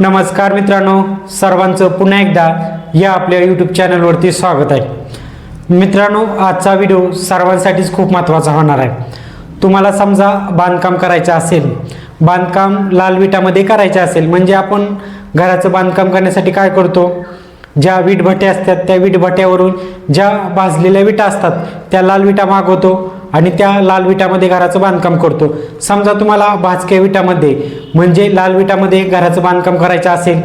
नमस्कार मित्रांनो, सर्वांचं पुन्हा एकदा या आपल्या यूट्यूब चॅनलवरती स्वागत आहे। मित्रांनो, आजचा व्हिडिओ सर्वांसाठीच खूप महत्त्वाचा होणार आहे। तुम्हाला समजा बांधकाम करायचं असेल, बांधकाम लाल विटामध्ये करायचं असेल, म्हणजे आपण घराचं बांधकाम करण्यासाठी काय करतो, ज्या विटभट्ट्या असतात त्या विटभट्ट्यावरून ज्या भाजलेल्या विटा असतात त्या लाल विटा मागवतो आणि त्या लाल विटामध्ये घराचं बांधकाम करतो। समजा तुम्हाला भाजक्या विटामध्ये म्हणजे लाल विटामध्ये घराचं बांधकाम करायचं असेल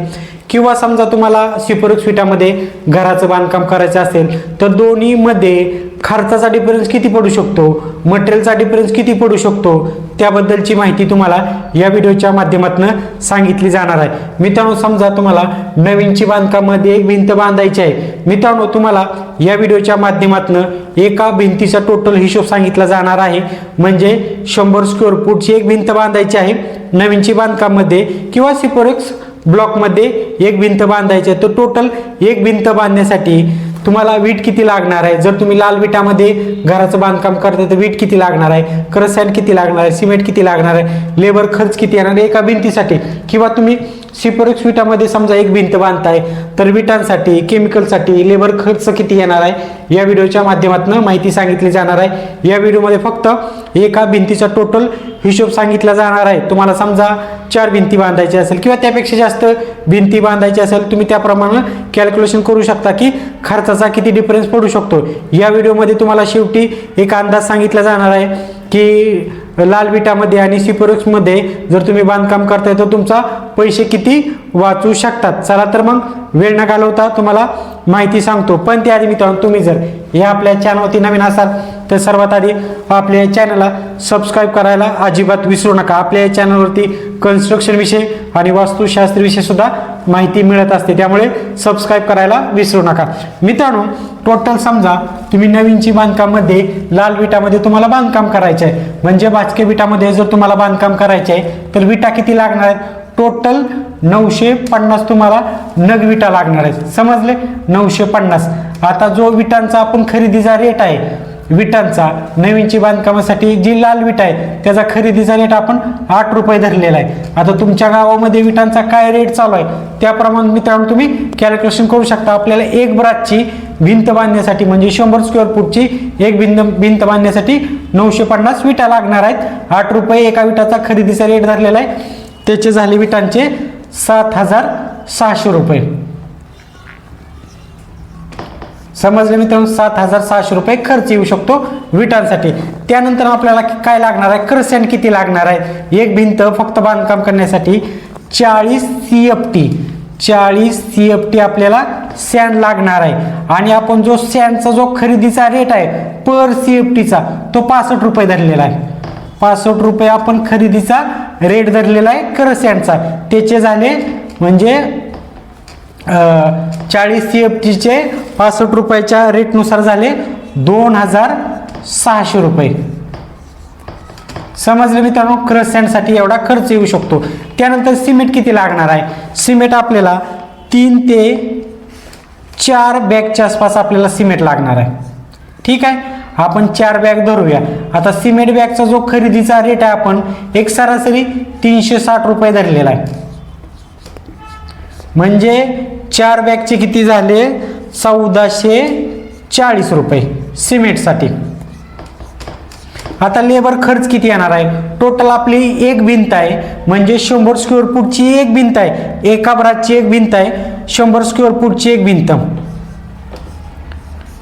किंवा समजा तुम्हाला सिपरक्स विटामध्ये घराचं बांधकाम करायचं असेल, तर दोन्हीमध्ये खर्चाचा डिफरन्स किती पडू शकतो, मटेरियलचा डिफरन्स किती पडू शकतो, त्याबद्दलची माहिती तुम्हाला या व्हिडिओच्या माध्यमातून सांगितली जाणार आहे। मित्रांनो, समजा तुम्हाला नवीनची बांधकामामध्ये एक भिंत बांधायची आहे। मित्रांनो, तुम्हाला या व्हिडिओच्या माध्यमातून एका भिंतीचा टोटल हिशोब सांगितला जाणार आहे। म्हणजे 100 स्क्वेअर फूटची एक भिंत बांधायची आहे नवीनची बांधकामामध्ये किंवा सिपरक्स ब्लॉकमध्ये एक भिंत बांधायची आहे। तर टोटल एक भिंत बांधण्यासाठी तुम्हाला वीट किती लागणार आहे, जर तुम्ही लाल विटामध्ये घराचं बांधकाम करता तर वीट किती लागणार आहे, क्रसॅन्ड किती लागणार आहे, सिमेंट किती लागणार आहे, लेबर खर्च किती येणार आहे एका भिंतीसाठी, किंवा तुम्ही सिपरक्स विटामध्ये समजा एक भिंत बांधताय तर विटांसाठी केमिकलसाठी लेबर खर्च किती येणार आहे या व्हिडिओच्या माध्यमातून माहिती सांगितली जाणार आहे। या व्हिडिओमध्ये फक्त एका भिंतीचा टोटल हिशोब सांगितला जाणार आहे। तुम्हाला समजा 4 भिंती बांधायची असेल किंवा त्यापेक्षा जास्त भिंती बांधायची असेल, तुम्ही त्याप्रमाणे कॅल्क्युलेशन करू शकता की खर्चाचा किती डिफरन्स पडू शकतो। या व्हिडिओमध्ये तुम्हाला शेवटी एक अंदाज सांगितला जाणार आहे की लाल विटामध्ये आणि सिपरक्समध्ये जर तुम्ही बांधकाम करताय तर तुमचा पैसे किती वाचू शकतात। चला तर मग वेळ न घालवता तुम्हाला माहिती सांगतो। पण त्याआधी मित्रांनो, तुम्ही जर या आपल्या चॅनलवरती नवीन असाल तर सर्वात आधी आपल्या चॅनलला सबस्क्राईब करायला अजिबात विसरू नका। आपल्या चॅनलवरती कन्स्ट्रक्शन विषय आणि वास्तुशास्त्र विषय सुद्धा माहिती मिळत असते, त्यामुळे सबस्क्राईब करायला विसरू नका। मित्रांनो, टोटल समजा तुम्ही नवीनची बांधकाममध्ये लाल विटामध्ये तुम्हाला बांधकाम करायचे आहे, म्हणजे भाजके विटामध्ये जर तुम्हाला बांधकाम करायचे आहे तर विटा किती लागणार आहेत, टोटल 950 तुम्हाला नग विटा लागणार आहेत। समजले, 950। आता जो विटांचा आपण खरेदीचा रेट आहे, विटांचा नवीनची बांधकामासाठी जी लाल विटा आहे त्याचा खरेदीचा रेट आपण 8 रुपये धरलेला आहे। आता तुमच्या गावामध्ये विटांचा काय रेट चालू आहे त्याप्रमाणे मित्रांनो तुम्ही कॅल्क्युलेशन करू शकता। आपल्याला एक ब्राचची भिंत बांधण्यासाठी म्हणजे 100 स्क्वेअर फूटची एक भिंत बांधण्यासाठी 950 विटा लागणार आहेत। 8 रुपये एका विटाचा खरेदीचा रेट धरलेला आहे, त्याचे झाले विटांचे 7600 रुपये। समजले मित्रांनो, 7600 रुपये खर्च येऊ शकतो विटांसाठी। त्यानंतर आपल्याला काय लागणार आहे, क्रसॅन्ड किती लागणार आहे, एक भिंत फक्त बांधकाम करण्यासाठी 40 CFT आपल्याला सॅन्ड लागणार आहे। आणि आपण जो सॅन्डचा जो खरेदीचा रेट आहे पर CFTचा तो 65 रुपये धरलेला आहे। 65 रुपये आपण खरेदीचा रेट धरलेला आहे क्रसॅन्डचा, त्याचे झाले म्हणजे 40 CFTचे 65 रुपयाच्या रेटनुसार झाले 2600 रुपये। समजले मित्रांनो, क्रसॅन्डसाठी एवढा खर्च येऊ शकतो। त्यानंतर सिमेंट किती लागणार आहे, सिमेंट आपल्याला 3 ते 4 बॅगच्या आसपास आपल्याला सिमेंट लागणार आहे। ठीक आहे, आपण 4 बॅग धरूया। आता सिमेंट बॅगचा जो खरेदीचा रेट आहे आपण एक सरासरी 360 रुपये धरलेला आहे, म्हणजे 4 बॅगचे किती झाले 1440 रुपये सिमेंटसाठी। आता लेबर खर्च किती येणार आहे, टोटल आपली एक भिंत आहे म्हणजे 100 स्क्वेअर फूटची एक भिंत आहे, एका ब्राचची एक भिंत आहे, 100 स्क्वेअर फूटची एक भिंत,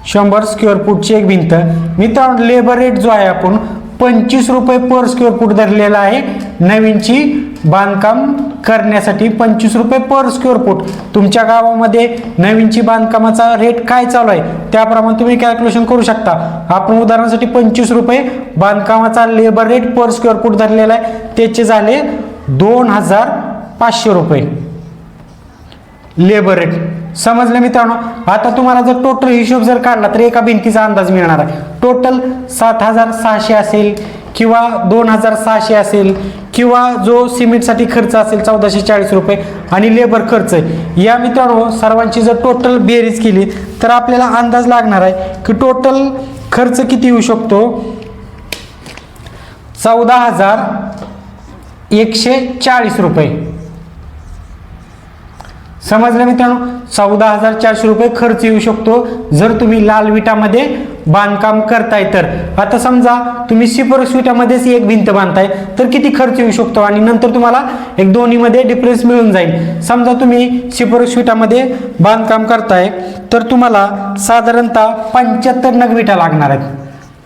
100 स्क्वेअर फूटची एक भिंत। मित्रांनो, लेबर रेट जो आहे आपण 25 रुपये पर स्क्वेअर फूट धरलेला आहे नवीनची बांधकाम करण्यासाठी, 25 रुपये पर स्क्वेअर फूट। तुमच्या गावामध्ये नवीनची बांधकामाचा रेट काय चालू आहे त्याप्रमाणे तुम्ही कॅल्क्युलेशन करू शकता। आपण उदाहरणासाठी 25 रुपये बांधकामाचा labour rate per square foot धरलेला आहे, त्याचे झाले 2500 रुपये लेबर रेट। समजले मित्रांनो, आता तुम्हाला जर टोटल हिशोब जर काढला तर एका भिंतीचा अंदाज मिळणार आहे। टोटल 7600 असेल किंवा 2600 असेल किंवा जो सिमेंटसाठी खर्च असेल 1440 रुपये आणि लेबर खर्च आहे, या मित्रांनो सर्वांची जर टोटल बेरीज केली तर आपल्याला अंदाज लागणार आहे की टोटल खर्च किती येऊ शकतो, 14,140 रुपये। समजलं मित्रांनो, 14,400 रुपये खर्च येऊ शकतो जर तुम्ही लाल विटामध्ये बांधकाम करताय तर. आता समजा तुम्ही शिफरस विटामध्येच एक भिंत बांधताय तर किती खर्च येऊ शकतो आणि नंतर तुम्हाला एक दोन्हीमध्ये डिफरन्स मिळून जाईल. समजा तुम्ही शिफरस विटामध्ये बांधकाम करताय तर तुम्हाला साधारणतः 75 नग विटा लागणार आहेत.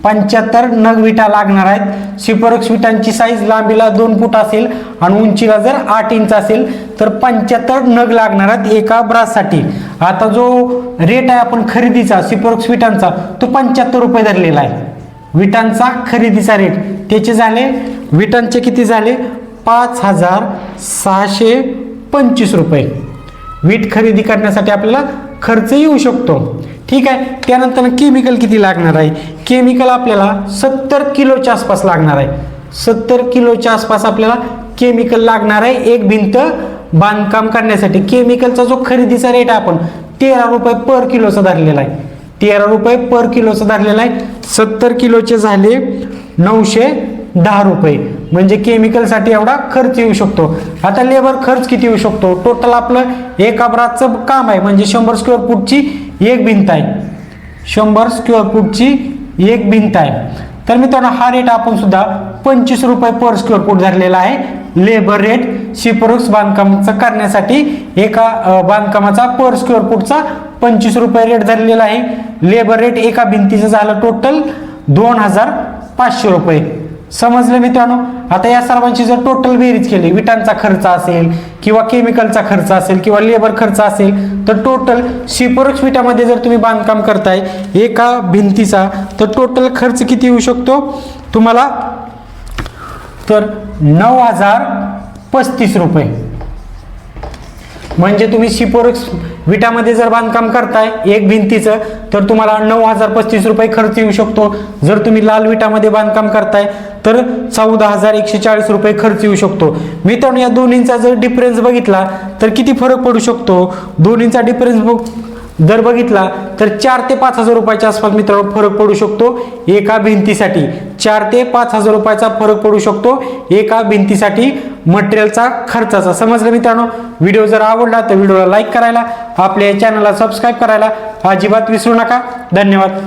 75 नग विटा लागणार आहेत. शिफरस विटांची साईज लांबीला 2 फूट असेल आणि उंचीला जर 8 इंच असेल तर 75 नग लागणार आहेत एका ब्राससाठी. आता जो रेट आहे आपण खरेदीचा शिफरस विटांचा तो 75 रुपये धरलेला आहे. विटांचा खरेदीचा रेट त्याचे झाले, विटांचे किती झाले, 5,625 रुपये वीट खरेदी करण्यासाठी आपल्याला खर्च येऊ शकतो. ठीक आहे. त्यानंतर केमिकल किती लागणार आहे, केमिकल आपल्याला 70 किलोच्या आसपास लागणार आहे. 70 किलोच्या आसपास आपल्याला केमिकल लागणार आहे एक भिंत बांधकाम करण्यासाठी. केमिकलचा जो खरेदीचा रेट आहे आपण 13 रुपये पर किलोचा धरलेला आहे. 13 रुपये पर किलोचा धरलेला आहे. 70 किलोचे झाले 910 रुपये, म्हणजे केमिकलसाठी एवढा खर्च येऊ शकतो. आता लेबर खर्च किती येऊ शकतो, टोटल आपलं एका ब्रासचं काम आहे म्हणजे 100 स्क्वेअर फूटची एक भिंत आहे. 100 स्क्वेअर फूटची एक भिंत आहे. तर मित्रांनो हा रेट आपण सुद्धा 25 रुपये पर स्क्वेअर फूट धरलेला आहे. लेबर रेट शिफरस बांधकामाचं करण्यासाठी एका बांधकामाचा पर स्क्वेअर फूटचा 25 रुपये रेट धरलेला आहे. लेबर रेट एका भिंतीचं झालं टोटल 2,500 रुपये. समजलं मित्रांनो. आता या सर्वांची जर टोटल बेरीज केली, विटांचा खर्च असेल किंवा केमिकलचा खर्च असेल किंवा लेबर खर्च असेल तर टोटल शिफरस विटामध्ये जर तुम्ही बांधकाम करताय एका भिंतीचा तर टोटल खर्च किती येऊ शकतो तुम्हाला, तर 9,035 रुपये. म्हणजे तुम्ही शिफरस विटामध्ये जर बांधकाम करताय एक भिंतीचं तर तुम्हाला 9,035 रुपये खर्च येऊ शकतो. जर तुम्ही लाल विटामध्ये बांधकाम करताय तर 14,140 रुपये खर्च येऊ शकतो. मित्रांनो या दोन्हींचा जर डिफरन्स बघितला तर किती फरक पडू शकतो, दोन्हींचा डिफरन्स जर बघितला तर 4 ते 5,000 रुपयाच्या आसपास मित्रांनो फरक पडू शकतो एका भिंतीसाठी. 4 ते 5,000 रुपयाचा फरक पडू शकतो एका भिंतीसाठी मटेरियलचा खर्चाचा. समजलं मित्रांनो. व्हिडिओ जर आवडला तर व्हिडिओला लाईक करायला, आपल्या चॅनलला सबस्क्राईब करायला अजिबात विसरू नका. धन्यवाद.